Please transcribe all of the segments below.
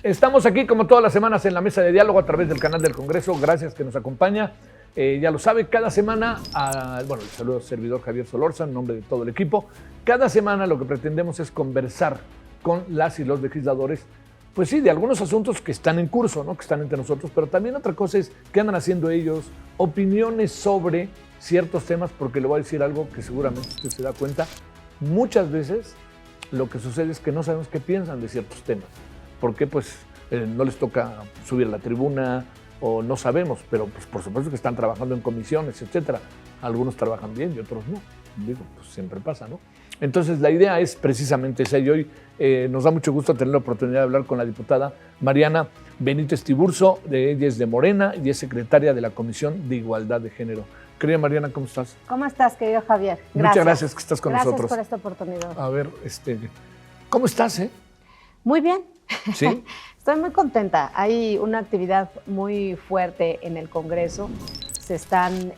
Estamos aquí como todas las semanas en la mesa de diálogo a través del canal del Congreso. Gracias que nos acompaña. Ya lo sabe, cada semana, le saludo al servidor Javier Solórzano en nombre de todo el equipo. Cada semana lo que pretendemos es conversar con las y los legisladores, pues sí, de algunos asuntos que están en curso, ¿no? Que están entre nosotros, pero también otra cosa es qué andan haciendo ellos, opiniones sobre ciertos temas, porque le voy a decir algo que seguramente usted se da cuenta. Muchas veces lo que sucede es que no sabemos qué piensan de ciertos temas. Porque pues no les toca subir a la tribuna o no sabemos, pero pues por supuesto que están trabajando en comisiones, etcétera. Algunos trabajan bien y otros no. Digo, pues siempre pasa, ¿no? Entonces la idea es precisamente esa y hoy nos da mucho gusto tener la oportunidad de hablar con la diputada Mariana Benítez Tiburcio. Ella es de Morena y es secretaria de la Comisión de Igualdad de Género. Querida Mariana, ¿cómo estás? ¿Cómo estás, querido Javier? Gracias. Muchas gracias que estás con nosotros. Gracias por esta oportunidad. A ver, ¿cómo estás, Muy bien. ¿Sí? Estoy muy contenta. Hay una actividad muy fuerte en el Congreso. Se están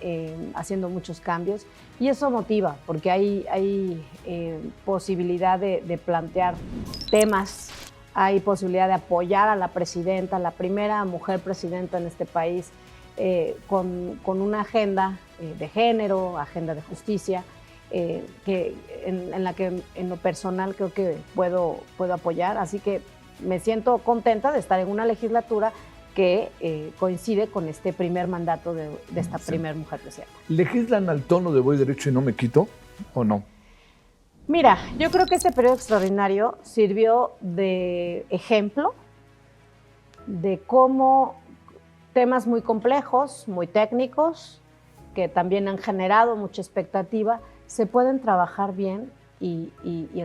haciendo muchos cambios y eso motiva porque hay posibilidad de plantear temas, hay posibilidad de apoyar a la presidenta, la primera mujer presidenta en este país, con una agenda de género, agenda de justicia, en la que en lo personal creo que puedo apoyar. Así que me siento contenta de estar en una legislatura que coincide con este primer mandato de esta primer mujer presidenta. ¿Legislan al tono de voy derecho y no me quito o no? Mira, yo creo que este periodo extraordinario sirvió de ejemplo de cómo temas muy complejos, muy técnicos, que también han generado mucha expectativa, se pueden trabajar bien y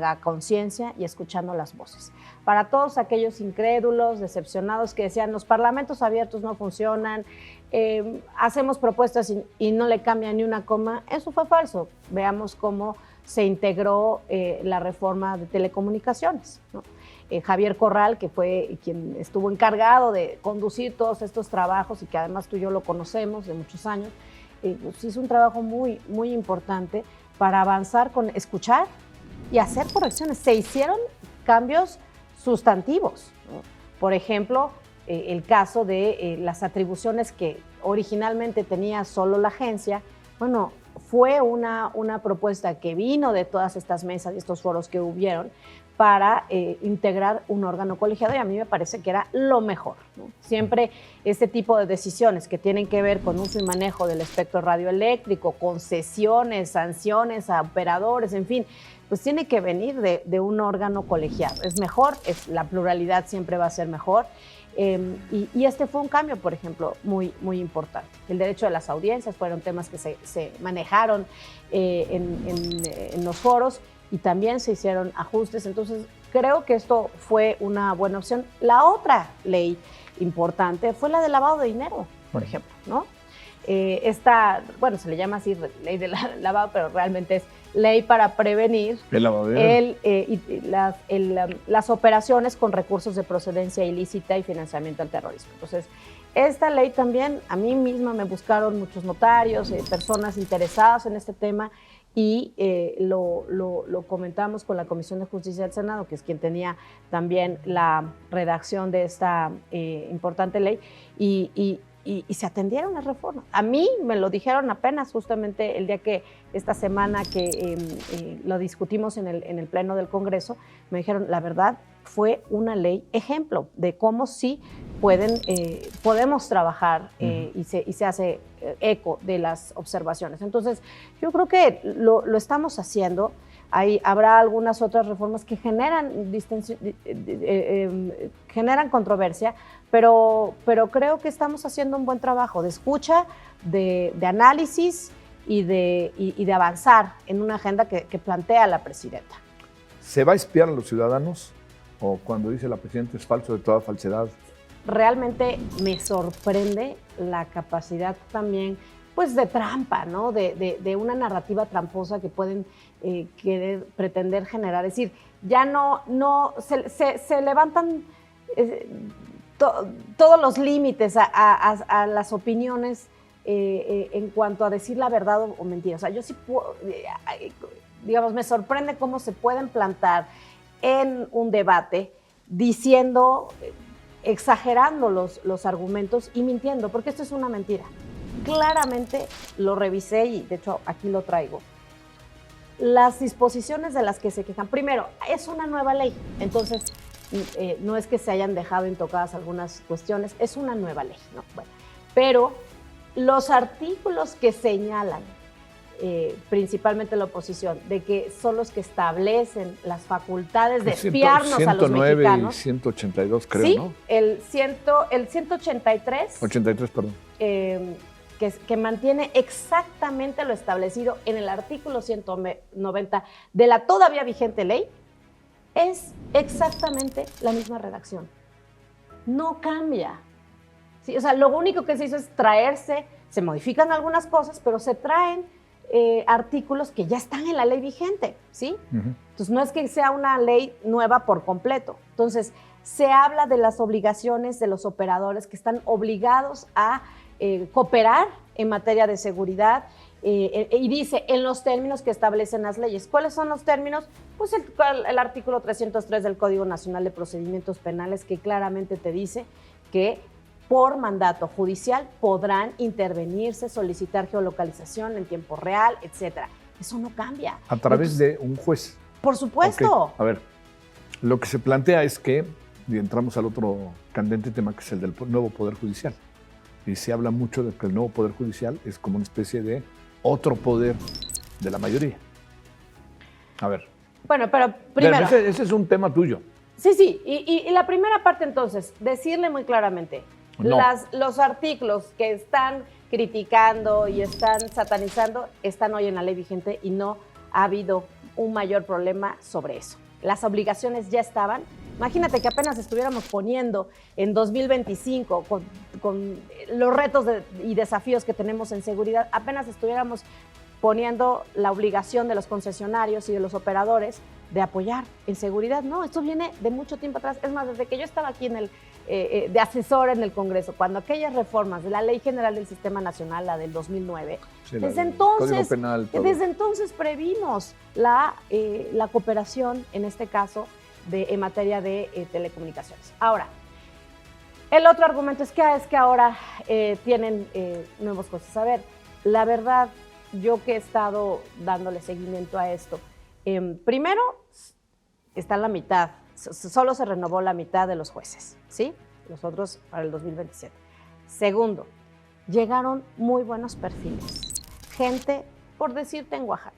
a conciencia y escuchando las voces. Para todos aquellos incrédulos, decepcionados que decían los parlamentos abiertos no funcionan, hacemos propuestas y no le cambian ni una coma, eso fue falso. Veamos cómo se integró la reforma de telecomunicaciones, ¿no? Javier Corral, que fue quien estuvo encargado de conducir todos estos trabajos y que además tú y yo lo conocemos de muchos años, pues hizo un trabajo muy, muy importante para avanzar con escuchar y hacer correcciones. Se hicieron cambios sustantivos, ¿no? Por ejemplo, el caso de las atribuciones que originalmente tenía solo la agencia. Bueno, fue una propuesta que vino de todas estas mesas y estos foros que hubieron para integrar un órgano colegiado y a mí me parece que era lo mejor, ¿no? Siempre este tipo de decisiones que tienen que ver con uso y manejo del espectro radioeléctrico, concesiones, sanciones a operadores, en fin, pues tiene que venir de un órgano colegiado. Es mejor, la pluralidad siempre va a ser mejor. Y este fue un cambio, por ejemplo, muy, muy importante. El derecho de las audiencias fueron temas que se manejaron en los foros y también se hicieron ajustes. Entonces, creo que esto fue una buena opción. La otra ley importante fue la de lavado de dinero, por ejemplo, ¿no? Esta, bueno, se le llama así ley de lavado, pero realmente es ley para prevenir las operaciones con recursos de procedencia ilícita y financiamiento al terrorismo. Entonces, esta ley también, a mí misma me buscaron muchos notarios, personas interesadas en este tema y lo comentamos con la Comisión de Justicia del Senado, que es quien tenía también la redacción de esta importante ley y se atendieron las reformas. A mí me lo dijeron apenas justamente el día que esta semana que lo discutimos en el Pleno del Congreso, me dijeron, la verdad, fue una ley ejemplo de cómo sí podemos trabajar y se hace eco de las observaciones. Entonces, yo creo que lo estamos haciendo. Habrá algunas otras reformas que generan controversia, pero creo que estamos haciendo un buen trabajo de escucha, de análisis y de avanzar en una agenda que plantea la presidenta. ¿Se va a espiar a los ciudadanos o cuando dice la presidenta es falso de toda falsedad? Realmente me sorprende la capacidad también pues de trampa, ¿no? De una narrativa tramposa que pueden pretender generar. Es decir, ya no se levantan todos los límites a las opiniones en cuanto a decir la verdad o mentira. O sea, yo sí puedo, digamos, me sorprende cómo se pueden plantar en un debate diciendo exagerando los argumentos y mintiendo, porque esto es una mentira. Claramente lo revisé y de hecho aquí lo traigo. Las disposiciones de las que se quejan, primero, es una nueva ley, entonces no es que se hayan dejado intocadas algunas cuestiones, es una nueva ley, ¿no? Bueno, pero los artículos que señalan, principalmente la oposición, de que son los que establecen las facultades de espiarnos a los 109 mexicanos. Y 182, creo, sí, ¿no? El 183. 83, perdón. Que mantiene exactamente lo establecido en el artículo 190 de la todavía vigente ley, es exactamente la misma redacción. No cambia. ¿Sí? O sea, lo único que se hizo es traerse, se modifican algunas cosas, pero se traen artículos que ya están en la ley vigente, ¿sí? Entonces, no es que sea una ley nueva por completo. Entonces, se habla de las obligaciones de los operadores que están obligados a cooperar en materia de seguridad y dice en los términos que establecen las leyes. ¿Cuáles son los términos? Pues el artículo 303 del Código Nacional de Procedimientos Penales, que claramente te dice que por mandato judicial podrán intervenirse, solicitar geolocalización en tiempo real, etcétera. Eso no cambia. A través de un juez. Por supuesto. Okay. A ver, lo que se plantea es que, y entramos al otro candente tema, que es el del nuevo Poder Judicial. Y se habla mucho de que el nuevo Poder Judicial es como una especie de otro poder de la mayoría. A ver. Bueno, pero primero... Ese es un tema tuyo. Sí. Y la primera parte, entonces, decirle muy claramente, no. Los artículos que están criticando y están satanizando están hoy en la ley vigente y no ha habido un mayor problema sobre eso. Las obligaciones ya estaban. Imagínate que apenas estuviéramos poniendo en 2025 con los retos y desafíos que tenemos en seguridad, apenas estuviéramos poniendo la obligación de los concesionarios y de los operadores de apoyar en seguridad. No, esto viene de mucho tiempo atrás. Es más, desde que yo estaba aquí de asesor en el Congreso, cuando aquellas reformas de la Ley General del Sistema Nacional, la del 2009, sí, desde entonces previmos la cooperación, en este caso, en materia de telecomunicaciones. Ahora, el otro argumento es que ahora tienen nuevas cosas. A ver, la verdad, yo que he estado dándole seguimiento a esto, primero, está la mitad, solo se renovó la mitad de los jueces, ¿sí? Los otros para el 2027. Segundo, llegaron muy buenos perfiles. Gente, por decirte, en Oaxaca.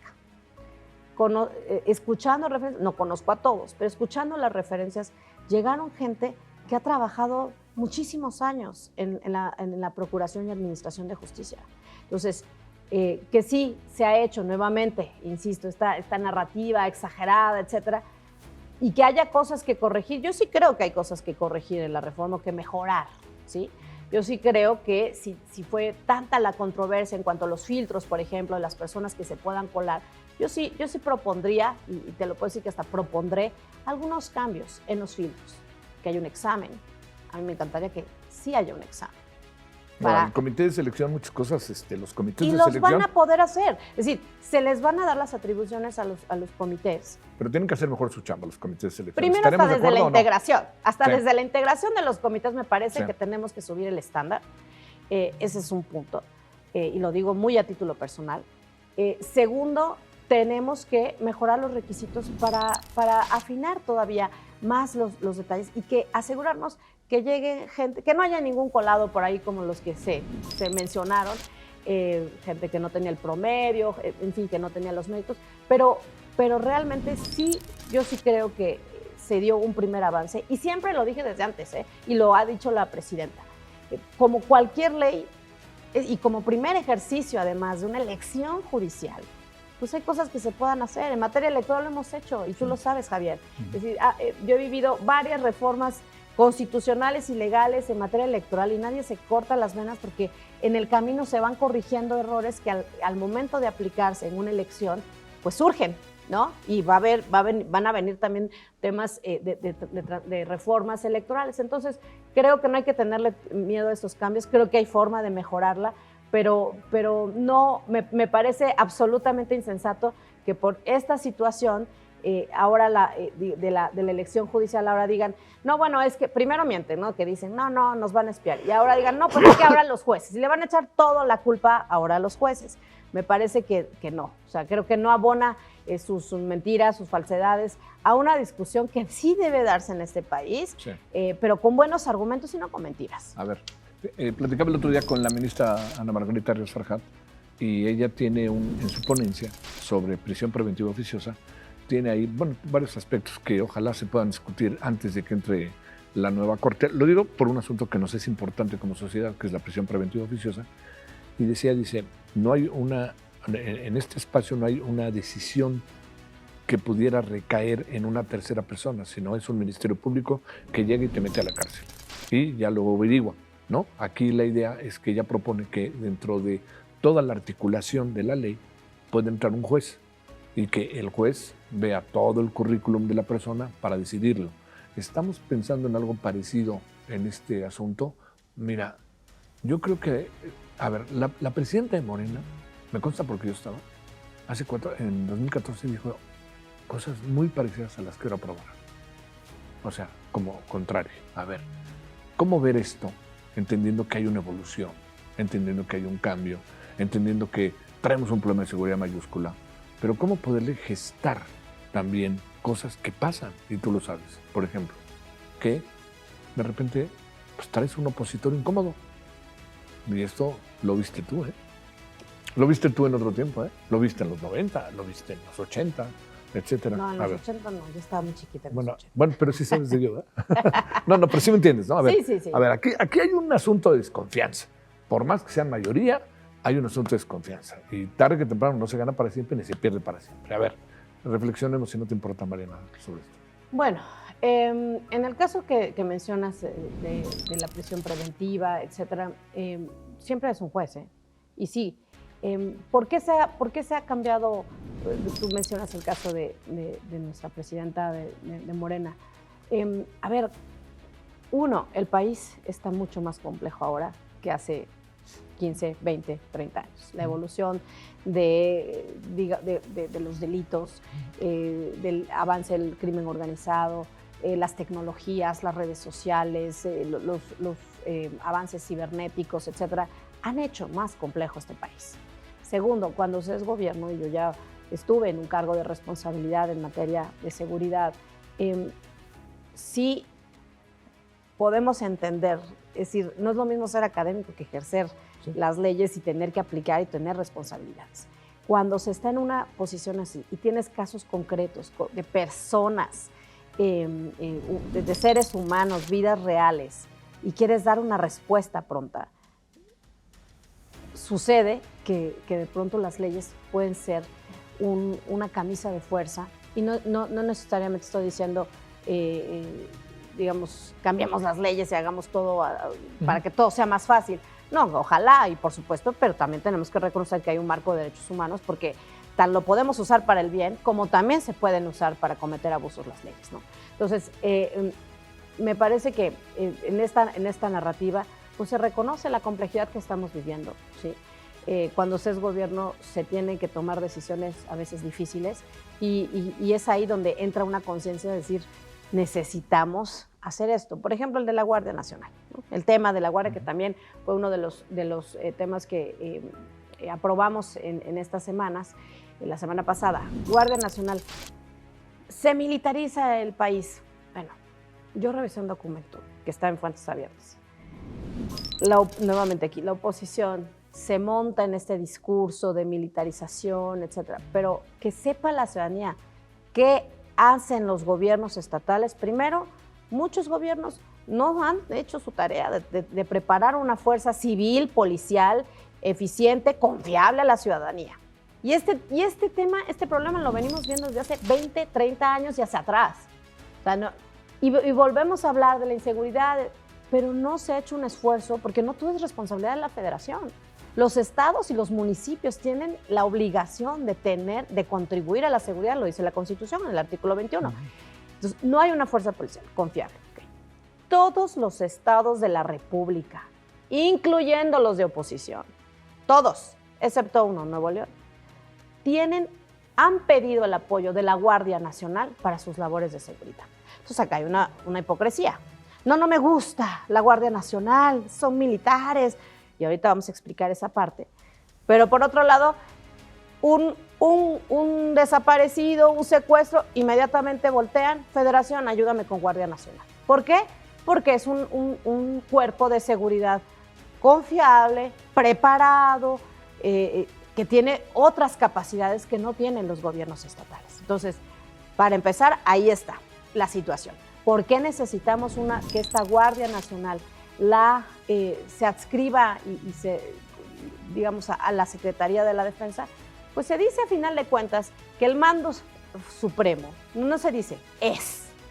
Escuchando referencias, no conozco a todos, pero escuchando las referencias, llegaron gente que ha trabajado muchísimos años en la Procuración y Administración de Justicia. Entonces, que sí se ha hecho nuevamente, insisto, esta narrativa exagerada, etcétera, y que haya cosas que corregir. Yo sí creo que hay cosas que corregir en la reforma, que mejorar, ¿sí? Yo sí creo que si fue tanta la controversia en cuanto a los filtros, por ejemplo, de las personas que se puedan colar, yo sí propondría, y te lo puedo decir que hasta propondré, algunos cambios en los filtros, que haya un examen. A mí me encantaría que sí haya un examen. Bueno, el comité de selección, muchas cosas, los comités de selección... Y los van a poder hacer. Es decir, se les van a dar las atribuciones a los comités. Pero tienen que hacer mejor su chamba los comités de selección. Primero hasta desde la integración. Hasta sí. Desde la integración de los comités me parece sí. que tenemos que subir el estándar. Ese es un punto. Y lo digo muy a título personal. Segundo, tenemos que mejorar los requisitos para afinar todavía más los detalles y que asegurarnos que llegue gente, que no haya ningún colado por ahí como los que se mencionaron, gente que no tenía el promedio, en fin, que no tenía los méritos, pero realmente sí, yo sí creo que se dio un primer avance y siempre lo dije desde antes, y lo ha dicho la presidenta, como cualquier ley y como primer ejercicio además de una elección judicial, pues hay cosas que se puedan hacer. En materia electoral lo hemos hecho y tú lo sabes, Javier. Es decir, yo he vivido varias reformas constitucionales y legales en materia electoral y nadie se corta las venas porque en el camino se van corrigiendo errores que al momento de aplicarse en una elección, pues surgen, ¿no? Y van a venir también temas de reformas electorales. Entonces, creo que no hay que tenerle miedo a estos cambios, creo que hay forma de mejorarla, pero no, me parece absolutamente insensato que por esta situación ahora de la elección judicial ahora digan, no, bueno, es que primero mienten, ¿no? Que dicen, no, nos van a espiar. Y ahora digan, no, pues es que ahora los jueces. Y le van a echar toda la culpa ahora a los jueces. Me parece que no. O sea, creo que no abona sus mentiras, sus falsedades a una discusión que sí debe darse en este país, sí, pero con buenos argumentos y no con mentiras. A ver, platicaba el otro día con la ministra Ana Margarita Ríos Farjat y ella tiene en su ponencia sobre prisión preventiva oficiosa, tiene ahí varios aspectos que ojalá se puedan discutir antes de que entre la nueva Corte. Lo digo por un asunto que nos es importante como sociedad, que es la prisión preventiva oficiosa. Y dice, no hay en este espacio no hay una decisión que pudiera recaer en una tercera persona, sino es un ministerio público que llega y te mete a la cárcel. Y ya lo averigua, ¿no? Aquí la idea es que ella propone que dentro de toda la articulación de la ley puede entrar un juez y que el juez vea todo el currículum de la persona para decidirlo. ¿Estamos pensando en algo parecido en este asunto? Mira, yo creo que, a ver, la presidenta de Morena, me consta porque yo estaba, en 2014 dijo cosas muy parecidas a las que quiero aprobar. O sea, como contrario. A ver, ¿cómo ver esto? Entendiendo que hay una evolución, entendiendo que hay un cambio, entendiendo que traemos un problema de seguridad mayúscula, pero ¿cómo poderle gestar también cosas que pasan? Y tú lo sabes. Por ejemplo, que de repente pues, traes un opositor incómodo. Y esto lo viste tú, ¿eh? Lo viste tú en otro tiempo, ¿eh? Lo viste en los 90, lo viste en los 80, etcétera. No, en los 80 no, yo estaba muy chiquita en los 80. Bueno, pero sí sabes de yo, ¿eh? No, pero sí me entiendes, ¿no? A ver, sí. A ver, aquí hay un asunto de desconfianza. Por más que sean mayoría, hay un asunto de desconfianza. Y tarde que temprano no se gana para siempre ni se pierde para siempre. A ver, reflexionemos si no te importa, Mariana, sobre esto. Bueno, en el caso que mencionas de la prisión preventiva, etcétera, siempre es un juez, ¿eh? Y sí, ¿por qué se ha cambiado? Tú mencionas el caso de nuestra presidenta de Morena. A ver, el país está mucho más complejo ahora que hace 15, 20, 30 años. La evolución de los delitos, del avance del crimen organizado, las tecnologías, las redes sociales, los avances cibernéticos, etcétera, han hecho más complejo este país. Segundo, cuando se es gobierno, y yo ya estuve en un cargo de responsabilidad en materia de seguridad, sí podemos entender, es decir, no es lo mismo ser académico que ejercer las leyes y tener que aplicar y tener responsabilidades. Cuando se está en una posición así y tienes casos concretos de personas, de seres humanos, vidas reales, y quieres dar una respuesta pronta, sucede que de pronto las leyes pueden ser una camisa de fuerza, y no necesariamente estoy diciendo, digamos, cambiemos las leyes y hagamos todo para que todo sea más fácil. No, ojalá, y por supuesto, pero también tenemos que reconocer que hay un marco de derechos humanos, porque tan lo podemos usar para el bien como también se pueden usar para cometer abusos las leyes, ¿no? Entonces, me parece que en esta narrativa pues se reconoce la complejidad que estamos viviendo, ¿sí? Cuando se es gobierno se tienen que tomar decisiones a veces difíciles y es ahí donde entra una conciencia de decir, necesitamos hacer esto. Por ejemplo, el de la Guardia Nacional, ¿no? El tema de la Guardia, que también fue uno de los temas que aprobamos en estas semanas, la semana pasada. Guardia Nacional, se militariza el país. Bueno, yo revisé un documento que está en fuentes abiertas. Nuevamente aquí, la oposición se monta en este discurso de militarización, etcétera, pero que sepa la ciudadanía qué hacen los gobiernos estatales. Primero, muchos gobiernos no han hecho su tarea de preparar una fuerza civil, policial, eficiente, confiable a la ciudadanía. Y este problema lo venimos viendo desde hace 20, 30 años y hacia atrás. O sea, y volvemos a hablar de la inseguridad, pero no se ha hecho un esfuerzo, porque no todo es responsabilidad de la federación. Los estados y los municipios tienen la obligación de contribuir a la seguridad, lo dice la Constitución en el artículo 21. Entonces, no hay una fuerza policial confiable. Okay. Todos los estados de la República, incluyendo los de oposición, todos, excepto uno, Nuevo León, tienen han pedido el apoyo de la Guardia Nacional para sus labores de seguridad. Entonces acá hay una hipocresía. No me gusta la Guardia Nacional, son militares, y ahorita vamos a explicar esa parte. Pero por otro lado, un desaparecido, un secuestro, inmediatamente voltean, Federación, ayúdame con Guardia Nacional. ¿Por qué? Porque es un cuerpo de seguridad confiable, preparado, que tiene otras capacidades que no tienen los gobiernos estatales. Entonces, para empezar, ahí está la situación. ¿Por qué necesitamos que esta Guardia Nacional se adscriba y digamos, a la Secretaría de la Defensa? Pues se dice a final de cuentas que el mando supremo, no se dice,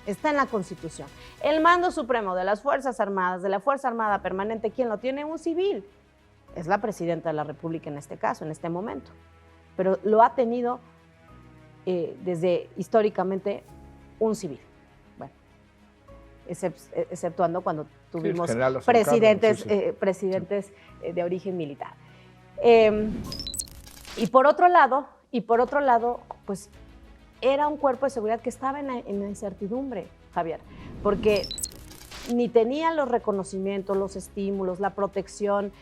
está en la Constitución. El mando supremo de las Fuerzas Armadas, de la Fuerza Armada Permanente, ¿quién lo tiene? Un civil. Es la Presidenta de la República en este caso, en este momento. Pero lo ha tenido desde históricamente un civil. Bueno, exceptuando cuando tuvimos presidentes de origen militar. Y por otro lado, pues era un cuerpo de seguridad que estaba en la incertidumbre, Javier, porque ni tenía los reconocimientos, los estímulos, la protección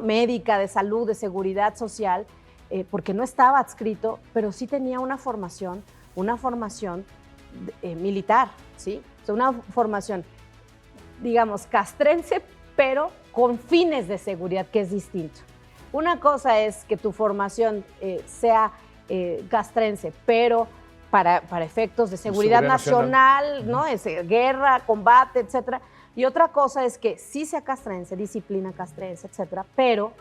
médica, de salud, de seguridad social, porque no estaba adscrito, pero sí tenía una formación militar, ¿sí? O sea, una formación, digamos, castrense, pero con fines de seguridad, que es distinto. Una cosa es que tu formación sea castrense, pero para efectos de seguridad nacional, ¿no? Es guerra, combate, etcétera. Y otra cosa es que sí sea castrense, disciplina castrense, etcétera, pero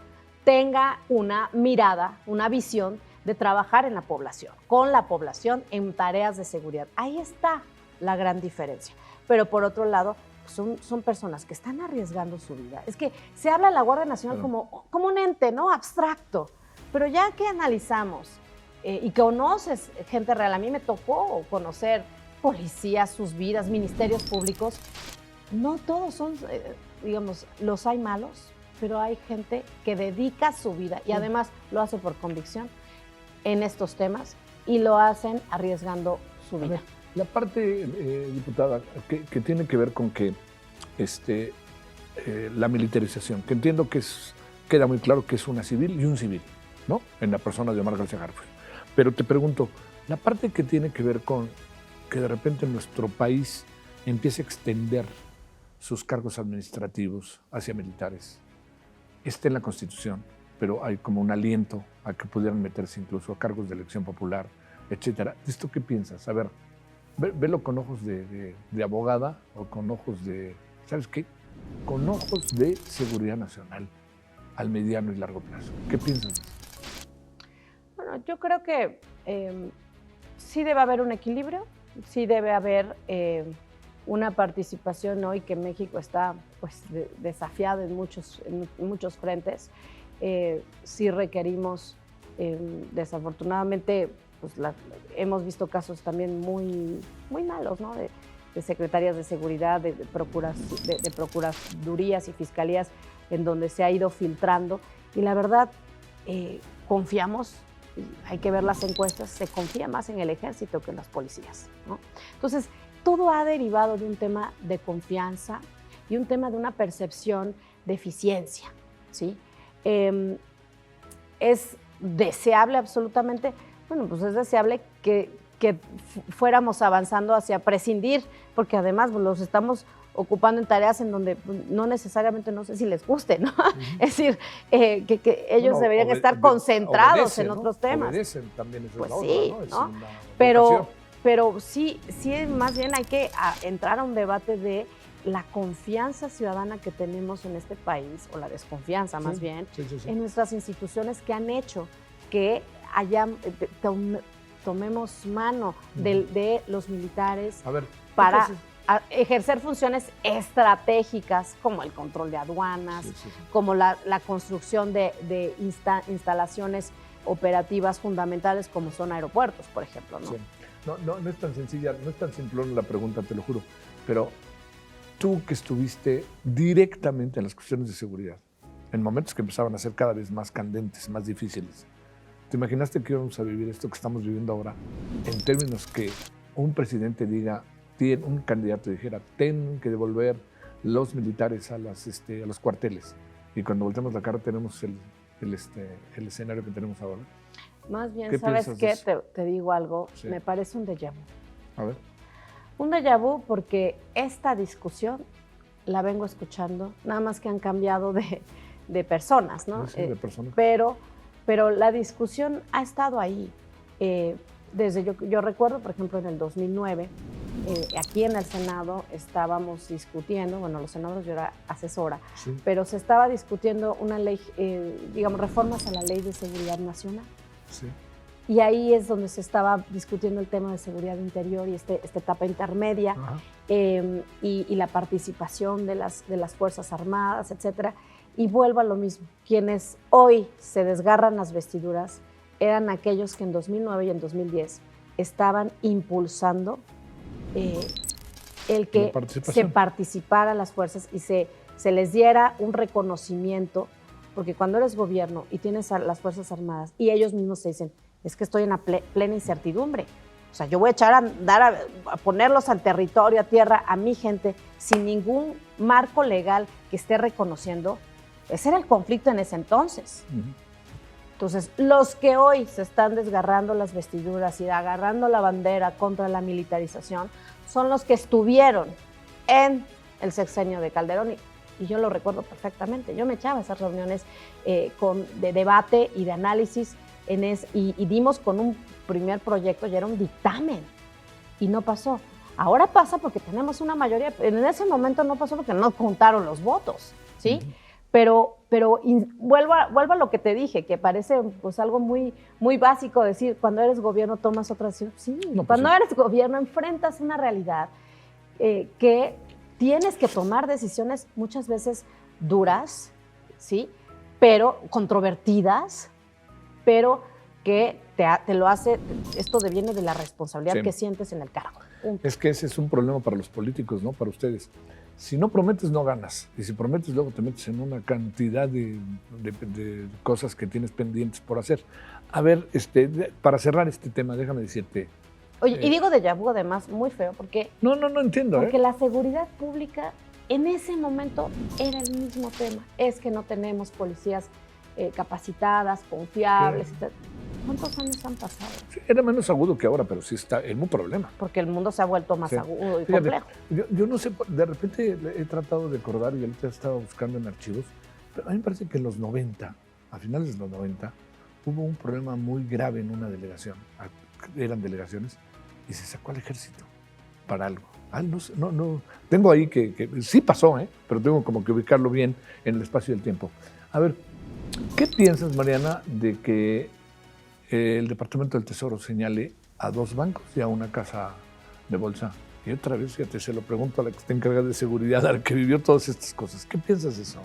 tenga una mirada, una visión de trabajar en la población, con la población en tareas de seguridad. Ahí está la gran diferencia. Pero por otro lado, son personas que están arriesgando su vida. Es que se habla de la Guardia Nacional como un ente, ¿no? Abstracto. Pero ya que analizamos y conoces gente real, a mí me tocó conocer policías, sus vidas, ministerios públicos. No todos son, digamos, los hay malos, pero hay gente que dedica su vida y además lo hace por convicción en estos temas y lo hacen arriesgando su vida. La parte, diputada, que tiene que ver con que la militarización, que entiendo que queda muy claro que es una civil y un civil, ¿no? En la persona de Omar García Harfuch. Pero te pregunto, la parte que tiene que ver con que de repente nuestro país empiece a extender sus cargos administrativos hacia militares, está en la Constitución, pero hay como un aliento a que pudieran meterse incluso a cargos de elección popular, etcétera. ¿De esto qué piensas? A ver, velo con ojos de abogada o con ojos de, ¿sabes qué? Con ojos de seguridad nacional al mediano y largo plazo. ¿Qué piensas de eso? Bueno, yo creo que sí debe haber un equilibrio, sí debe haber una participación hoy que México está pues, desafiado en muchos frentes. Sí requerimos, desafortunadamente, pues hemos visto casos también muy malos, ¿no? De secretarías de seguridad, de procuradurías y fiscalías en donde se ha ido filtrando. Y la verdad, confiamos, hay que ver las encuestas, se confía más en el ejército que en las policías, ¿no? Entonces, todo ha derivado de un tema de confianza y un tema de una percepción de eficiencia, ¿sí? Es deseable absolutamente. Bueno, pues es deseable que fuéramos avanzando hacia prescindir, porque además pues, los estamos ocupando en tareas en donde no necesariamente, no sé si les guste, ¿no? Es decir, que ellos deberían estar concentrados en otros temas. Obedecen también, eso pues es la sí, otra, ¿no? Pero sí, más bien hay que entrar a un debate de la confianza ciudadana que tenemos en este país, o la desconfianza más bien, en nuestras instituciones que han hecho que tomemos mano de los militares para ejercer funciones estratégicas como el control de aduanas, como la construcción de instalaciones operativas fundamentales como son aeropuertos, por ejemplo, ¿no? Sí. No es tan sencilla, no es tan simplona la pregunta, te lo juro, pero tú que estuviste directamente en las cuestiones de seguridad, en momentos que empezaban a ser cada vez más candentes, más difíciles, ¿Te imaginaste que íbamos a vivir esto que estamos viviendo ahora en términos que un presidente diga, un candidato dijera, tienen que devolver los militares a los cuarteles? Y cuando volteamos la cara tenemos el escenario que tenemos ahora. Más bien, ¿sabes qué? Te digo algo, sí. Me parece un déjà vu. A ver. Un déjà vu porque esta discusión la vengo escuchando, nada más que han cambiado de personas, ¿no? Sí, de personas. Pero la discusión ha estado ahí. Desde yo recuerdo, por ejemplo, en el 2009, aquí en el Senado estábamos discutiendo, bueno, los senadores, yo era asesora, sí. Pero se estaba discutiendo una ley, digamos, reformas a la Ley de Seguridad Nacional. Sí. Y ahí es donde se estaba discutiendo el tema de seguridad interior y esta etapa intermedia, y la participación de las Fuerzas Armadas, etcétera. Y vuelvo a lo mismo, quienes hoy se desgarran las vestiduras eran aquellos que en 2009 y en 2010 estaban impulsando el que se participara las fuerzas y se les diera un reconocimiento, porque cuando eres gobierno y tienes a las Fuerzas Armadas y ellos mismos te dicen, es que estoy en la plena incertidumbre, o sea, yo voy a echar a ponerlos al territorio, a tierra, a mi gente, sin ningún marco legal que esté reconociendo. Ese era el conflicto en ese entonces. Entonces, los que hoy se están desgarrando las vestiduras y agarrando la bandera contra la militarización son los que estuvieron en el sexenio de Calderón, y yo lo recuerdo perfectamente. Yo me echaba esas reuniones de debate y de análisis y dimos con un primer proyecto, ya era un dictamen, y no pasó. Ahora pasa porque tenemos una mayoría, en ese momento no pasó porque no contaron los votos, ¿sí? Pero vuelvo a lo que te dije, que parece pues algo muy, muy básico decir, cuando eres gobierno tomas otra decisión. Sí, no, cuando eres gobierno enfrentas una realidad que tienes que tomar decisiones muchas veces duras, ¿sí? Pero controvertidas, pero que te lo hace, esto deviene de la responsabilidad, sí, que sientes en el cargo. Es que ese es un problema para los políticos, ¿no? Para ustedes. Si no prometes, no ganas. Y si prometes, luego te metes en una cantidad de cosas que tienes pendientes por hacer. A ver, para cerrar este tema, déjame decirte. Oye, y digo déjà vu además, muy feo, porque... No entiendo. Porque la seguridad pública en ese momento era el mismo tema. Es que no tenemos policías capacitadas, confiables. Sí. ¿Cuántos años han pasado? Sí, era menos agudo que ahora, pero sí está en un problema. Porque el mundo se ha vuelto más agudo y fíjate, complejo. Yo no sé, de repente he tratado de acordar y ahorita he estado buscando en archivos, pero a mí me parece que en los 90, a finales de los 90, hubo un problema muy grave en una delegación. Eran delegaciones y se sacó al ejército para algo. No. Tengo ahí que sí pasó, pero tengo como que ubicarlo bien en el espacio del tiempo. A ver, ¿qué piensas, Mariana, de que el Departamento del Tesoro señale a 2 bancos y a una casa de bolsa? Y otra vez, fíjate, se lo pregunto a la que está encargada de seguridad, a la que vivió todas estas cosas. ¿Qué piensas de eso?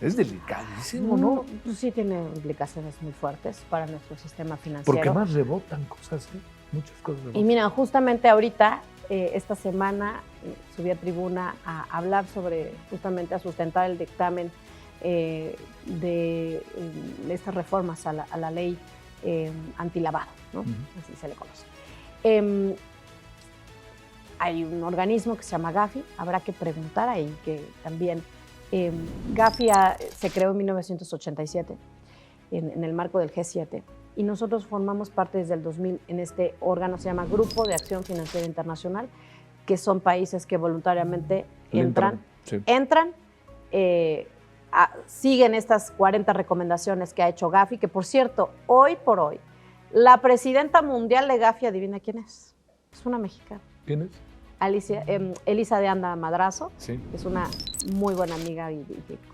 Es delicadísimo, ¿no? Pues sí tiene implicaciones muy fuertes para nuestro sistema financiero. Porque más rebotan cosas, muchas cosas rebotan. Y mira, justamente ahorita, esta semana, subí a tribuna a hablar sobre, justamente a sustentar el dictamen de estas reformas a la ley antilavado, ¿no? Así se le conoce. Hay un organismo que se llama Gafi, habrá que preguntar ahí, que también Gafi se creó en 1987 en el marco del G7, y nosotros formamos parte desde el 2000 en este órgano, se llama Grupo de Acción Financiera Internacional, que son países que voluntariamente entran, siguen estas 40 recomendaciones que ha hecho Gafi, que por cierto, hoy por hoy, la presidenta mundial de Gafi, adivina quién es. Es una mexicana. ¿Quién es? Elisa de Anda Madrazo, sí. Es una muy buena amiga y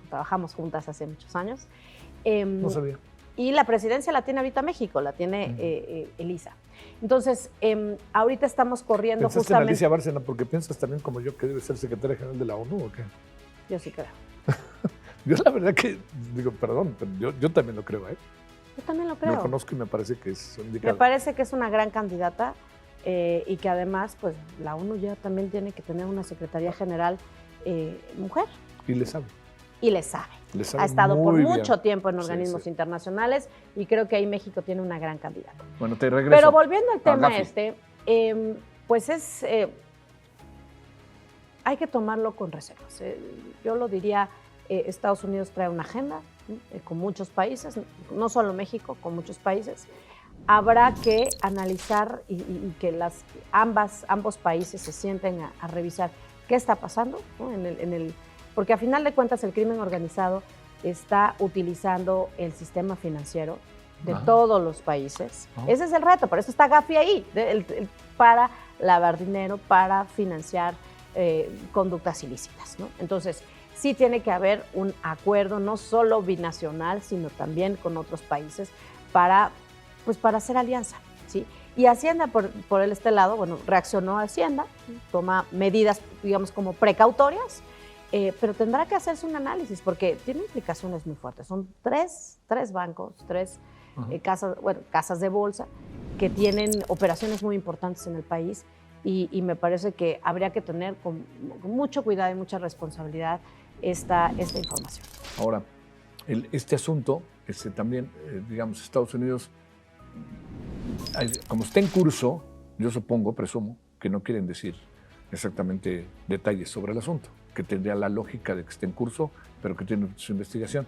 trabajamos juntas hace muchos años. No sabía. Y la presidencia la tiene ahorita México, la tiene Elisa. Entonces, ahorita estamos corriendo ¿Pensaste justamente... en Alicia Bárcena porque piensas también como yo que debe ser secretaria general de la ONU o qué? Yo sí creo. Yo la verdad que, digo, perdón, pero yo también lo creo, Yo también lo creo. Lo conozco y me parece que es indicado. Me parece que es una gran candidata y que además, pues, la ONU ya también tiene que tener una secretaría general mujer. Y le sabe. y le sabe. sabe Ha estado por muy mucho bien. tiempo en organismos internacionales y creo que ahí México tiene una gran candidata. Bueno, te regreso. Pero volviendo al tema Gafi. pues hay que tomarlo con reservas. Yo lo diría, Estados Unidos trae una agenda con muchos países, no solo México, con muchos países. Habrá que analizar y que ambos países se sienten a revisar qué está pasando, ¿no? Porque a final de cuentas el crimen organizado está utilizando el sistema financiero de todos los países. Ese es el reto, por eso está Gafi ahí, para lavar dinero, para financiar conductas ilícitas, ¿no? Entonces, sí tiene que haber un acuerdo no solo binacional, sino también con otros países para hacer alianza, ¿sí? Y Hacienda, por este lado, bueno, reaccionó a Hacienda, toma medidas, digamos, como precautorias, pero tendrá que hacerse un análisis porque tiene implicaciones muy fuertes. Son tres bancos, tres casas de bolsa que tienen operaciones muy importantes en el país y me parece que habría que tener con mucho cuidado y mucha responsabilidad esta información. Ahora, este asunto, también, digamos, Estados Unidos, como está en curso, yo presumo, que no quieren decir exactamente detalles sobre el asunto, que tendría la lógica de que esté en curso, pero que tiene su investigación.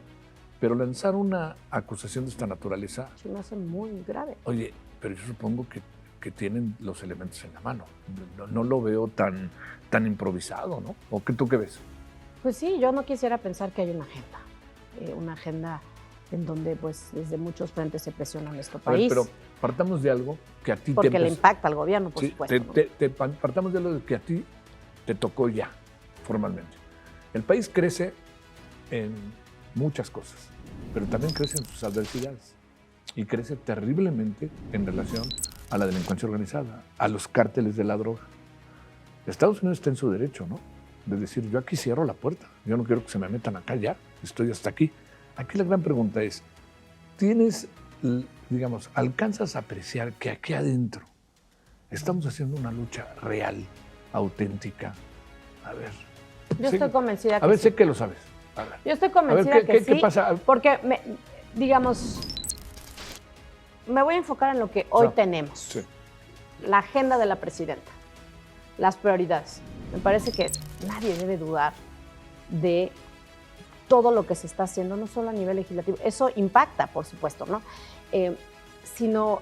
Pero lanzar una acusación de esta naturaleza... Sí, me hace muy grave. Oye, pero yo supongo que tienen los elementos en la mano. No lo veo tan improvisado, ¿no? ¿O tú qué ves? Pues sí, yo no quisiera pensar que hay una agenda en donde pues desde muchos frentes se presiona a nuestro país. Pero partamos de algo que a ti porque le impacta al gobierno, por supuesto. Partamos de algo que a ti te tocó ya, formalmente. El país crece en muchas cosas, pero también crece en sus adversidades. Y crece terriblemente en relación a la delincuencia organizada, a los cárteles de la droga. Estados Unidos está en su derecho, ¿no? De decir, yo aquí cierro la puerta, yo no quiero que se me metan acá ya, estoy hasta aquí. Aquí la gran pregunta es, alcanzas a apreciar que aquí adentro estamos haciendo una lucha real, auténtica? A ver. Yo estoy convencida que sí. A ver, sí. sé que lo sabes. A ver. Yo estoy convencida que sí. ¿Qué pasa? Porque, me voy a enfocar en lo que hoy tenemos. Sí. La agenda de la presidenta, las prioridades. Me parece que nadie debe dudar de todo lo que se está haciendo, no solo a nivel legislativo. Eso impacta, por supuesto, ¿no? Sino,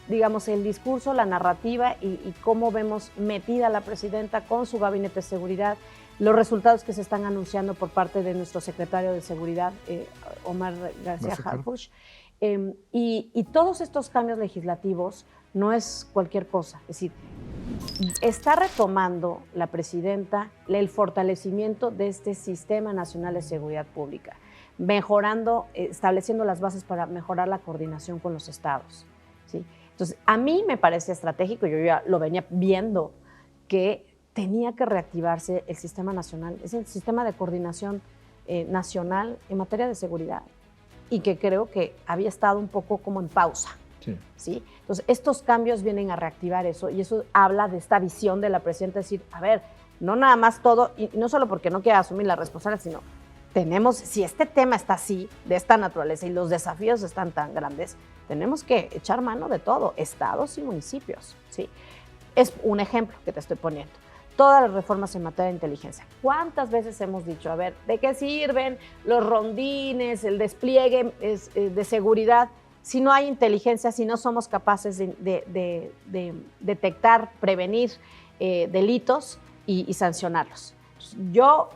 digamos, el discurso, la narrativa y cómo vemos metida a la presidenta con su gabinete de seguridad, los resultados que se están anunciando por parte de nuestro secretario de Seguridad, Omar García Harfuch. Y todos estos cambios legislativos no es cualquier cosa. Es decir, está retomando la presidenta el fortalecimiento de este Sistema Nacional de Seguridad Pública, mejorando, estableciendo las bases para mejorar la coordinación con los estados, ¿sí? Entonces, a mí me parece estratégico, yo ya lo venía viendo, que tenía que reactivarse el Sistema Nacional, es el sistema de coordinación nacional en materia de seguridad y que creo que había estado un poco como en pausa. ¿Sí? Entonces, estos cambios vienen a reactivar eso y eso habla de esta visión de la presidenta, decir, a ver, no nada más todo, y no solo porque no quiera asumir la responsabilidad, sino si este tema está así, de esta naturaleza y los desafíos están tan grandes, tenemos que echar mano de todo, estados y municipios, ¿sí? Es un ejemplo que te estoy poniendo. Todas las reformas en materia de inteligencia. ¿Cuántas veces hemos dicho, a ver, ¿de qué sirven los rondines, el despliegue de seguridad? Si no hay inteligencia, si no somos capaces de detectar, prevenir delitos y sancionarlos. Yo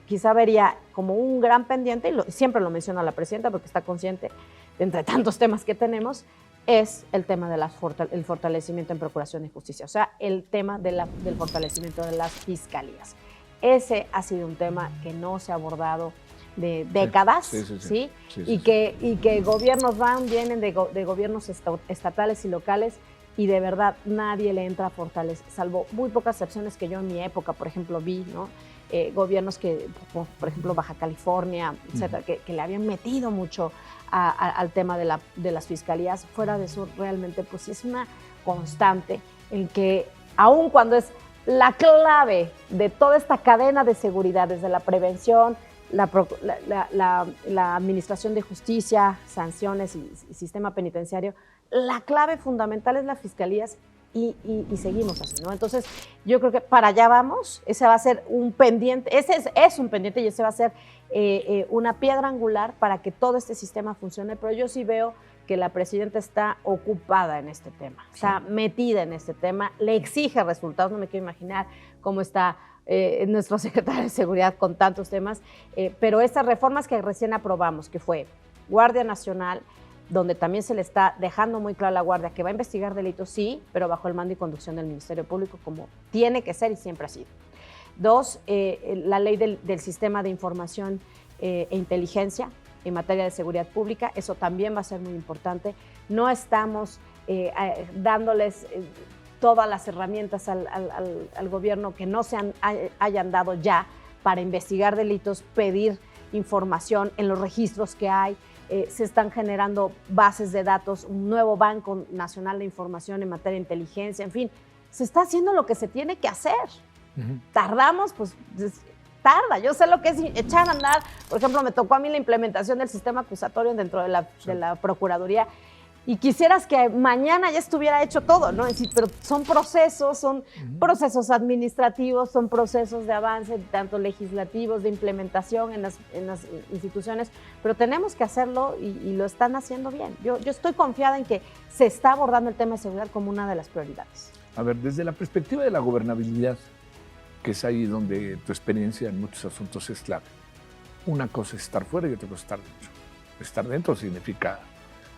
quizá vería como un gran pendiente, y siempre lo menciona la presidenta porque está consciente de entre tantos temas que tenemos, es el tema del fortalecimiento en Procuración y Justicia, o sea, el tema del fortalecimiento de las fiscalías. Ese ha sido un tema que no se ha abordado de décadas, ¿sí? Y que gobiernos vienen de gobiernos estatales y locales y de verdad nadie le entra a fortalecer, salvo muy pocas excepciones que yo en mi época, por ejemplo, vi, ¿no? Gobiernos que, por ejemplo, Baja California, etcétera, que le habían metido mucho al tema de las fiscalías. Fuera de eso, realmente, pues sí es una constante en que, aun cuando es la clave de toda esta cadena de seguridad, desde la prevención, la administración de justicia, sanciones y sistema penitenciario, la clave fundamental es las fiscalías y seguimos así, ¿no? Entonces, yo creo que para allá vamos, ese va a ser un pendiente, ese es un pendiente y ese va a ser una piedra angular para que todo este sistema funcione, pero yo sí veo que la presidenta está ocupada en este tema, está metida en este tema, le exige resultados, no me quiero imaginar cómo está nuestro secretario de Seguridad con tantos temas, pero estas reformas que recién aprobamos, que fue Guardia Nacional, donde también se le está dejando muy claro a la Guardia que va a investigar delitos, sí, pero bajo el mando y conducción del Ministerio Público, como tiene que ser y siempre ha sido. 2, la ley del sistema de información e inteligencia en materia de seguridad pública, eso también va a ser muy importante. No estamos dándoles todas las herramientas al gobierno que no se hayan dado ya para investigar delitos, pedir información en los registros que hay. Se están generando bases de datos, un nuevo Banco Nacional de Información en materia de inteligencia, en fin, se está haciendo lo que se tiene que hacer. Tardamos, pues tarda. Yo sé lo que es echar a andar. Por ejemplo, me tocó a mí la implementación del sistema acusatorio dentro de la Procuraduría y quisieras que mañana ya estuviera hecho todo, ¿no? Es decir, pero son procesos administrativos, son procesos de avance, tanto legislativos, de implementación en las instituciones, pero tenemos que hacerlo y lo están haciendo bien. Yo estoy confiada en que se está abordando el tema de seguridad como una de las prioridades. A ver, desde la perspectiva de la gobernabilidad, que es ahí donde tu experiencia en muchos asuntos es clave. Una cosa es estar fuera y otra cosa es estar dentro. Estar dentro significa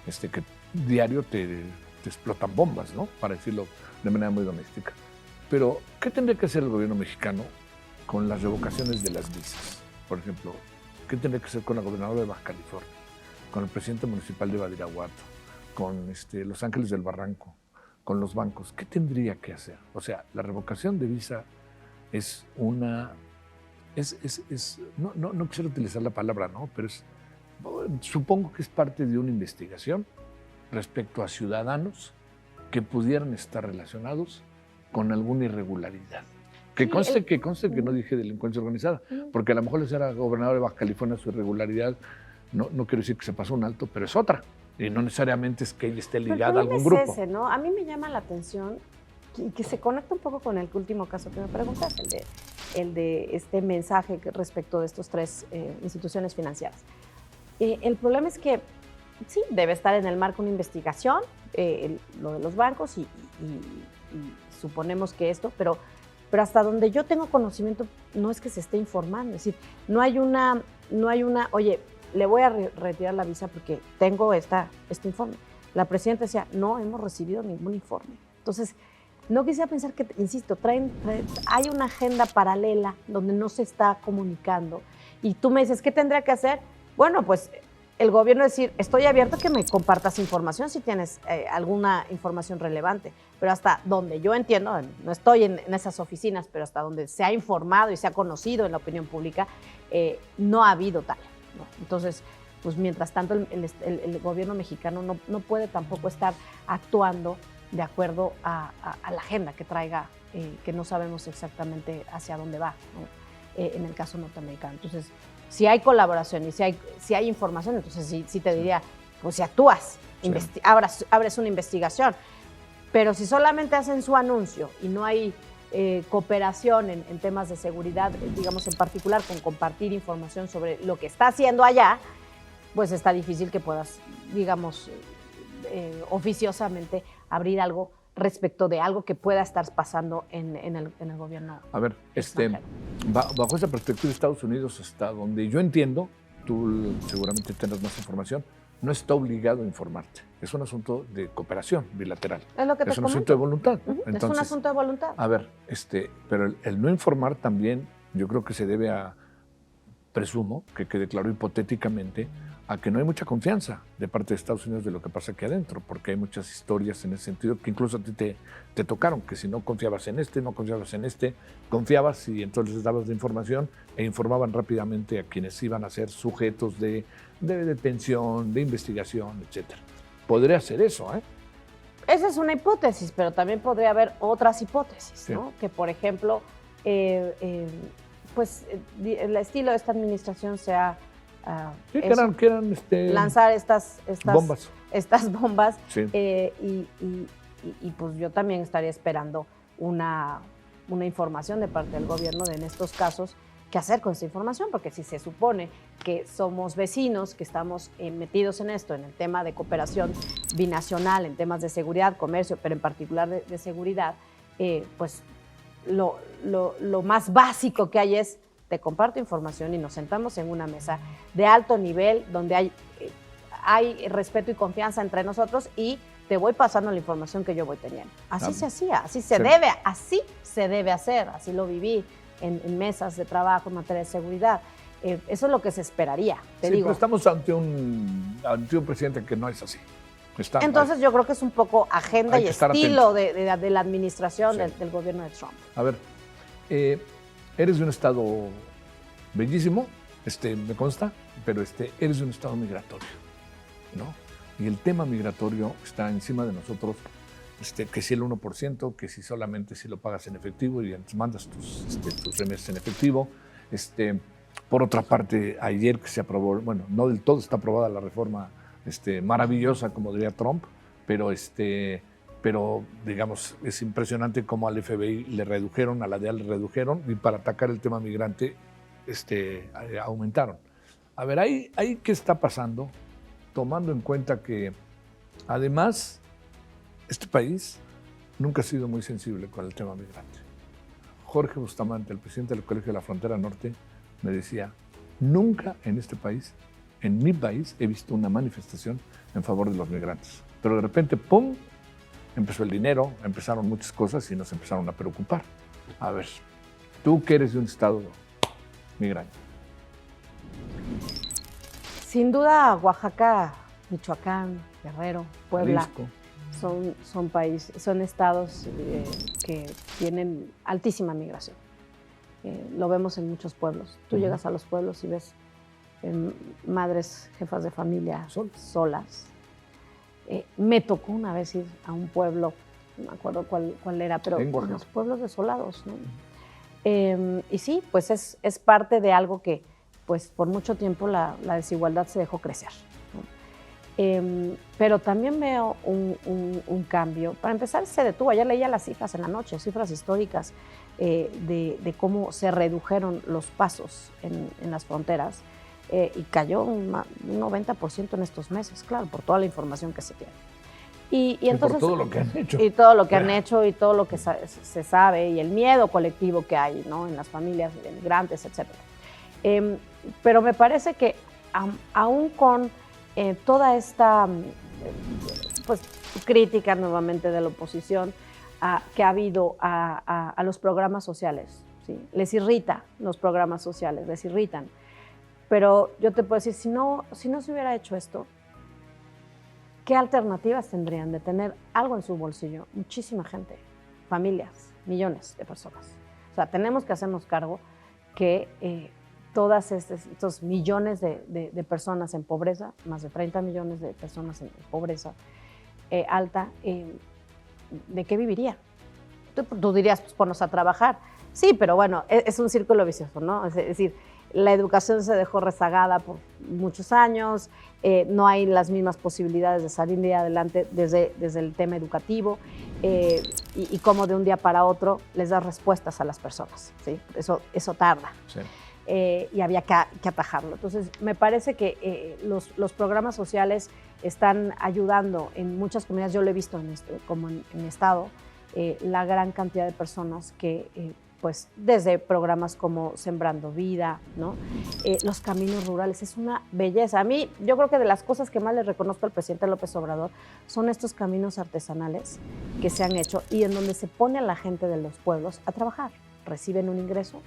que diario te explotan bombas, ¿no? Para decirlo de manera muy doméstica. Pero, ¿qué tendría que hacer el gobierno mexicano con las revocaciones de las visas? Por ejemplo, ¿qué tendría que hacer con la gobernadora de Baja California, con el presidente municipal de Badiraguato, con Los Ángeles del Barranco, con los bancos? ¿Qué tendría que hacer? O sea, la revocación de visa es una... no quisiera utilizar la palabra, ¿no? Pero supongo que es parte de una investigación respecto a ciudadanos que pudieran estar relacionados con alguna irregularidad. Que conste que no dije delincuencia organizada, porque a lo mejor la señora gobernadora de Baja California su irregularidad, no quiero decir que se pasó un alto, pero es otra. Y no necesariamente es que ella esté ligada a algún grupo. Ese, ¿no? A mí me llama la atención que se conecta un poco con el último caso que me preguntaste, el de este mensaje respecto de estas 3 instituciones financieras. El problema es que sí, debe estar en el marco una investigación, lo de los bancos y suponemos que esto, pero hasta donde yo tengo conocimiento no es que se esté informando, es decir, no hay una, oye, le voy a retirar la visa porque tengo este informe. La presidenta decía, no hemos recibido ningún informe. Entonces, no quisiera pensar que, insisto, hay una agenda paralela donde no se está comunicando y tú me dices, ¿qué tendría que hacer? Bueno, pues el gobierno decir, estoy abierto a que me compartas información si tienes alguna información relevante, pero hasta donde yo entiendo, no estoy en esas oficinas, pero hasta donde se ha informado y se ha conocido en la opinión pública, no ha habido tal, ¿no? Entonces, pues mientras tanto el gobierno mexicano no puede tampoco estar actuando de acuerdo a la agenda que traiga, que no sabemos exactamente hacia dónde va, ¿no? En el caso norteamericano. Entonces, si hay colaboración y si hay información, entonces sí te diría, pues si actúas, sí, abres una investigación. Pero si solamente hacen su anuncio y no hay cooperación en temas de seguridad, digamos en particular con compartir información sobre lo que está haciendo allá, pues está difícil que puedas, digamos, oficiosamente abrir algo respecto de algo que pueda estar pasando en el gobierno. A ver, bajo esa perspectiva, Estados Unidos, hasta donde yo entiendo, tú seguramente tendrás más información, no está obligado a informarte. Es un asunto de cooperación bilateral. Es lo que te Es un asunto de voluntad. Entonces, es un asunto de voluntad. A ver, pero el no informar también, yo creo que se debe a, presumo, que quede claro hipotéticamente, a que no hay mucha confianza de parte de Estados Unidos de lo que pasa aquí adentro, porque hay muchas historias en ese sentido que incluso a ti te tocaron, que si no confiabas en no confiabas en confiabas y entonces les dabas la información e informaban rápidamente a quienes iban a ser sujetos de detención, de investigación, etc. Podría ser eso, ¿eh? Esa es una hipótesis, pero también podría haber otras hipótesis, sí, ¿no? Que, por ejemplo, pues el estilo de esta administración sea Sí, quieran lanzar estas bombas. Estas bombas. Sí. Y pues yo también estaría esperando una información de parte del gobierno en estos casos. ¿Qué hacer con esta información? Porque si se supone que somos vecinos, que estamos metidos en esto, en el tema de cooperación binacional, en temas de seguridad, comercio, pero en particular de seguridad, pues lo más básico que hay es: te comparto información y nos sentamos en una mesa de alto nivel donde hay respeto y confianza entre nosotros y te voy pasando la información que yo voy teniendo. Así se hacía, así se debe hacer, así lo viví en mesas de trabajo en materia de seguridad. Eso es lo que se esperaría, te digo. Pero estamos ante un presidente que no es así. Entonces yo creo que es un poco agenda y estilo de la administración del gobierno de Trump. A ver, eres de un estado bellísimo, me consta, pero eres de un estado migratorio, ¿no? Y el tema migratorio está encima de nosotros, que si el 1%, que si solamente si lo pagas en efectivo y mandas tus remesas en efectivo. Por otra parte, ayer que se aprobó, bueno, no del todo está aprobada la reforma maravillosa, como diría Trump, pero digamos, es impresionante cómo al FBI le redujeron, a la DEA le redujeron, y para atacar el tema migrante aumentaron. A ver, ahí ¿qué está pasando? Tomando en cuenta que, además, este país nunca ha sido muy sensible con el tema migrante. Jorge Bustamante, el presidente del Colegio de la Frontera Norte, me decía: nunca en este país, en mi país, he visto una manifestación en favor de los migrantes. Pero de repente, ¡pum!, empezó el dinero, empezaron muchas cosas y nos empezaron a preocupar. A ver, tú que eres de un estado migrante. Sin duda, Oaxaca, Michoacán, Guerrero, Puebla, son estados que tienen altísima migración. Lo vemos en muchos pueblos. Tú llegas a los pueblos y ves madres, jefas de familia solas. Me tocó una vez ir a un pueblo, no me acuerdo cuál era, pero los pueblos desolados, ¿no? Y sí, pues es parte de algo que, pues por mucho tiempo la desigualdad se dejó crecer, ¿no? Pero también veo un cambio. Para empezar, se detuvo. Ayer leía las cifras en la noche, cifras históricas de cómo se redujeron los pasos en las fronteras, y cayó un 90% en estos meses, claro, por toda la información que se tiene. Y entonces, por todo lo que han hecho. Y todo lo que han hecho y todo lo que se sabe y el miedo colectivo que hay, ¿no?, en las familias de migrantes, etc. Pero me parece que aún con toda esta pues, crítica nuevamente de la oposición que ha habido a los programas sociales, ¿sí? Les irrita los programas sociales, les irritan. Pero yo te puedo decir, si no se hubiera hecho esto, ¿qué alternativas tendrían de tener algo en su bolsillo? Muchísima gente, familias, millones de personas. O sea, tenemos que hacernos cargo que todas estos millones de personas en pobreza, más de 30 millones de personas en pobreza alta, ¿de qué vivirían? Tú dirías, pues ponnos a trabajar. Sí, pero bueno, es un círculo vicioso, ¿no? Es decir, la educación se dejó rezagada por muchos años, no hay las mismas posibilidades de salir de adelante desde el tema educativo, y cómo de un día para otro les das respuestas a las personas, ¿sí? Eso tarda. Sí. Y había que atajarlo. Entonces, me parece que los programas sociales están ayudando en muchas comunidades. Yo lo he visto como en mi estado, la gran cantidad de personas que pues desde programas como Sembrando Vida, ¿no? Los caminos rurales, es una belleza. A mí, yo creo que de las cosas que más le reconozco al presidente López Obrador son estos caminos artesanales que se han hecho y en donde se pone a la gente de los pueblos a trabajar. Reciben un ingreso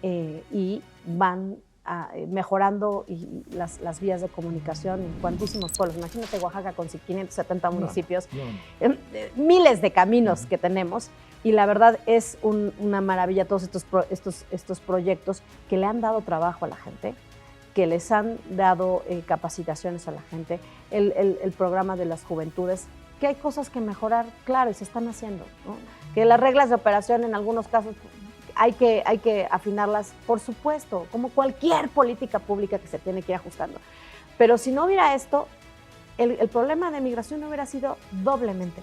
y van mejorando las vías de comunicación en cuantísimos pueblos. Imagínate Oaxaca con 570 municipios, miles de caminos que tenemos. Y la verdad es una maravilla todos estos proyectos que le han dado trabajo a la gente, que les han dado capacitaciones a la gente, el programa de las juventudes, que hay cosas que mejorar, claro, y se están haciendo, ¿no? Que las reglas de operación en algunos casos hay que afinarlas, por supuesto, como cualquier política pública que se tiene que ir ajustando. Pero si no hubiera esto, el problema de migración no hubiera sido doblemente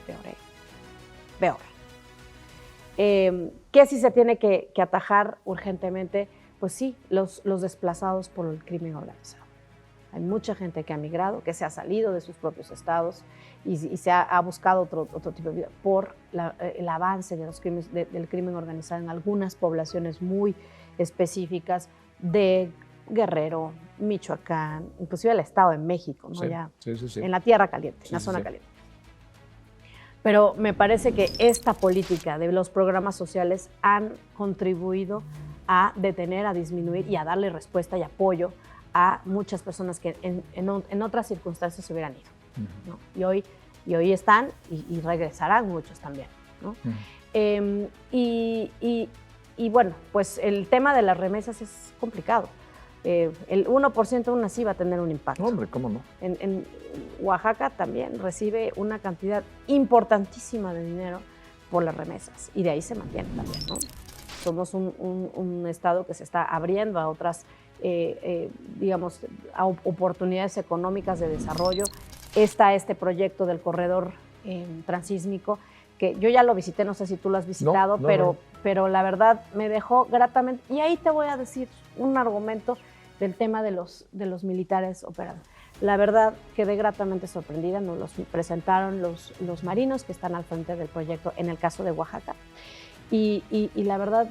peor. ¿Qué sí se tiene que atajar urgentemente? Pues sí, los desplazados por el crimen organizado. Hay mucha gente que ha migrado, que se ha salido de sus propios estados y se ha buscado otro tipo de vida por el avance de los del crimen organizado en algunas poblaciones muy específicas de Guerrero, Michoacán, inclusive el Estado de México, ¿no? Sí. En la tierra caliente, en la zona caliente. Pero me parece que esta política de los programas sociales han contribuido a detener, a disminuir y a darle respuesta y apoyo a muchas personas que en otras circunstancias se hubieran ido, ¿no? Y hoy están y regresarán muchos también, ¿no? Y bueno, pues el tema de las remesas es complicado. El 1% aún así va a tener un impacto. Hombre, ¿cómo no? En Oaxaca también recibe una cantidad importantísima de dinero por las remesas y de ahí se mantiene también, ¿no? Somos un estado que se está abriendo a otras, digamos, a oportunidades económicas de desarrollo. Está este proyecto del corredor transísmico, que yo ya lo visité, no sé si tú lo has visitado, pero la verdad me dejó gratamente. Y ahí te voy a decir un argumento del tema de los militares operando. La verdad, quedé gratamente sorprendida, nos los presentaron los marinos que están al frente del proyecto en el caso de Oaxaca. Y la verdad,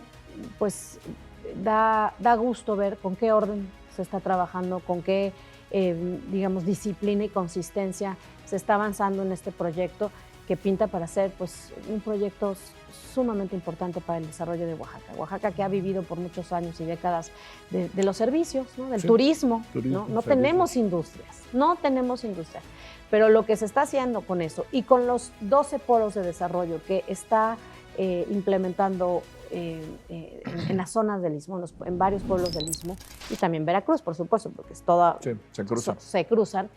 pues da gusto ver con qué orden se está trabajando, con qué, digamos, disciplina y consistencia se está avanzando en este proyecto que pinta para ser, pues, un proyecto sumamente importante para el desarrollo de Oaxaca. Oaxaca, que ha vivido por muchos años y décadas de los servicios, ¿no? Del turismo, ¿no? No tenemos industrias, pero lo que se está haciendo con eso y con los 12 polos de desarrollo que está implementando en las zonas del Istmo, en varios pueblos del Istmo, y también Veracruz, por supuesto, porque es toda, se cruzan,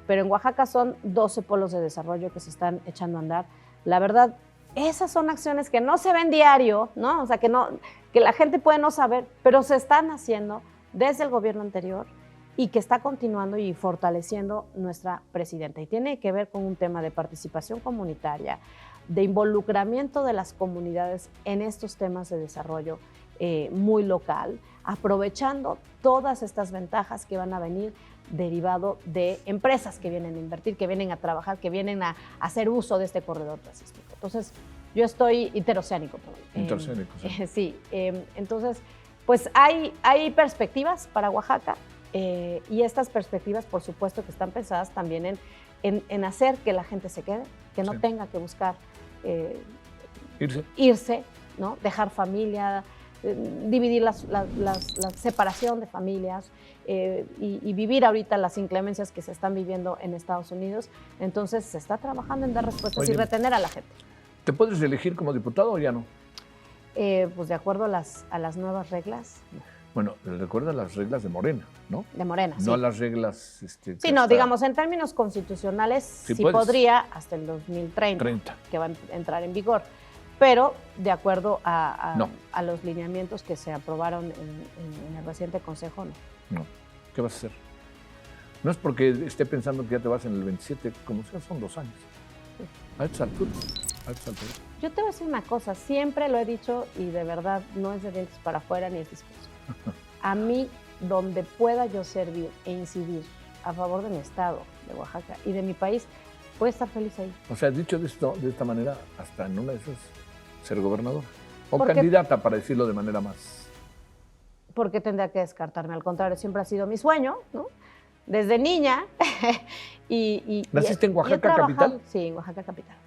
pero en Oaxaca son 12 polos de desarrollo que se están echando a andar. La verdad, esas son acciones que no se ven diario, ¿no? O sea, que la gente puede no saber, pero se están haciendo desde el gobierno anterior y que está continuando y fortaleciendo nuestra presidenta. Y tiene que ver con un tema de participación comunitaria, de involucramiento de las comunidades en estos temas de desarrollo muy local, aprovechando todas estas ventajas que van a venir derivado de empresas que vienen a invertir, que vienen a trabajar, que vienen a hacer uso de este corredor transísmico. Entonces, yo estoy interoceánico. Interoceánico, sí. Sí, entonces, pues hay perspectivas para Oaxaca y estas perspectivas, por supuesto, que están pensadas también en hacer que la gente se quede, que no tenga que buscar irse, ¿no? Dejar familia, dividir la separación de familias y vivir ahorita las inclemencias que se están viviendo en Estados Unidos. Entonces se está trabajando en dar respuestas y retener a la gente. ¿Te puedes elegir como diputado o ya no? Pues de acuerdo a las nuevas reglas. Bueno, recuerda las reglas de Morena, ¿no? De Morena, sí. No las reglas... sí, no, digamos, en términos constitucionales sí podría hasta el 2030, que va a entrar en vigor. Pero de acuerdo a los lineamientos que se aprobaron en el reciente Consejo, no. No. ¿Qué vas a hacer? No es porque esté pensando que ya te vas en el 27, como sea, son 2 años. Sí. A estas alturas. Yo te voy a decir una cosa, siempre lo he dicho y de verdad no es de dientes para afuera ni es discurso. A mí, donde pueda yo servir e incidir a favor de mi estado, de Oaxaca y de mi país, voy a estar feliz ahí. O sea, dicho de esta manera, hasta en una de esas, ser gobernadora. O candidata, para decirlo de manera más... Porque tendría que descartarme, al contrario, siempre ha sido mi sueño, ¿no? Desde niña. ¿Naciste en Oaxaca capital? Sí, en Oaxaca capital.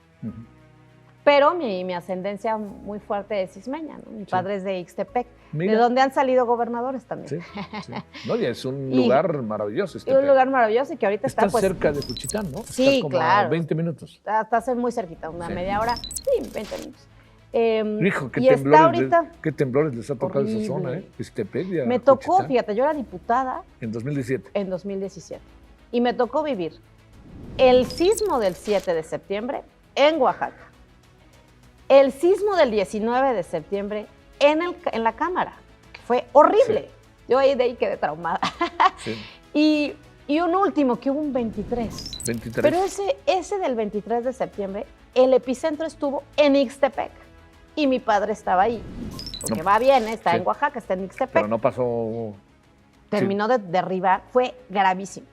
Pero mi ascendencia muy fuerte es ismeña, ¿no? Mi padre es de Ixtepec, de donde han salido gobernadores también. Sí. No, y es un lugar maravilloso. Un lugar maravilloso y que ahorita está pues, cerca de Juchitán, ¿no? Sí, está como claro. A 20 minutos. Está muy cerquita, una media hora. Sí, 20 minutos. Hijo, qué temblores les ha tocado esa zona, ¿eh? Ixtepec. Me tocó, Juchitán. Fíjate, yo era diputada. En 2017. En 2017. Y me tocó vivir el sismo del 7 de septiembre en Oaxaca. El sismo del 19 de septiembre en la cámara, que fue horrible. Sí. Yo ahí de ahí quedé traumada. Sí. Y un último, que hubo un 23. 23. Pero ese del 23 de septiembre, el epicentro estuvo en Ixtepec y mi padre estaba ahí. Porque No. va bien, está Sí. en Oaxaca, está en Ixtepec. Pero no pasó. Terminó de derribar, fue gravísimo.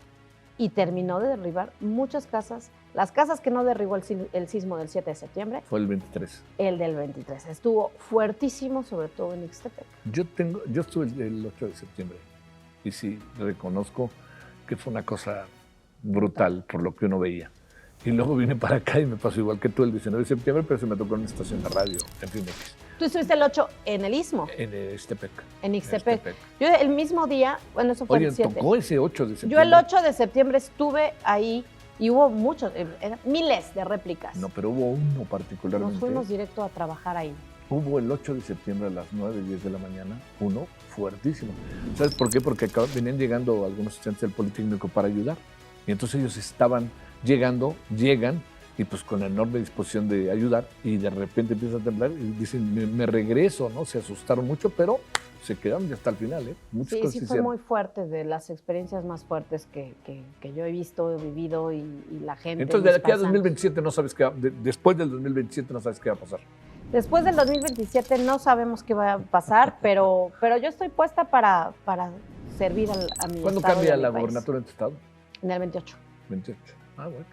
Y terminó de derribar muchas casas. Las casas que no derribó el sismo del 7 de septiembre, Fue el 23. el del 23. Estuvo fuertísimo, sobre todo en Ixtepec. Yo estuve el 8 de septiembre y sí, reconozco que fue una cosa brutal por lo que uno veía. Y luego vine para acá y me pasó igual que tú el 19 de septiembre, pero se me tocó en una estación de radio, en Fimex, Tú estuviste el 8 en el Istmo, en Ixtepec. en Ixtepec. Ixtepec. Yo el mismo día, bueno, eso fue Oye, el 7. tocó ese 8 de Yo septiembre. el 8 de septiembre estuve ahí y hubo muchos, eran miles de réplicas. No, pero hubo uno Nos particularmente. fuimos directo a trabajar ahí. Hubo el 8 de septiembre a las 9, 10 de la mañana, uno fuertísimo. ¿Sabes por qué? Porque venían llegando algunos estudiantes del Politécnico para ayudar. Y entonces ellos estaban llegan, y pues con enorme disposición de ayudar, y de repente empieza a temblar y dicen, me regreso, ¿no? Se asustaron mucho, pero se quedaron hasta el final, ¿eh? Muchas Sí, cosas sí fue hicieron. muy fuerte, de las experiencias más fuertes que yo he visto, he vivido y la gente. Entonces, de mis aquí a paisanos. 2027 no sabes qué va, después del 2027 no sabes qué va a pasar. Después del 2027 no sabemos qué va a pasar, pero yo estoy puesta para servir a mi ¿Cuándo estado y cambia a mi la país. gobernatura en tu estado? En el 28. 28. Ah, bueno.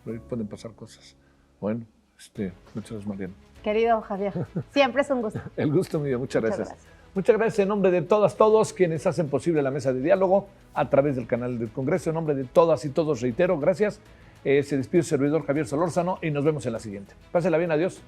Ahí pueden pasar cosas. Bueno, muchas gracias, Mariana. Querido Javier, siempre es un gusto. El gusto mío, muchas Muchas gracias. gracias. Muchas gracias en nombre de todos quienes hacen posible la mesa de diálogo a través del canal del Congreso. En nombre de todas y todos, reitero, gracias. Se despide su servidor Javier Solórzano y nos vemos en la siguiente. Pásela bien, adiós.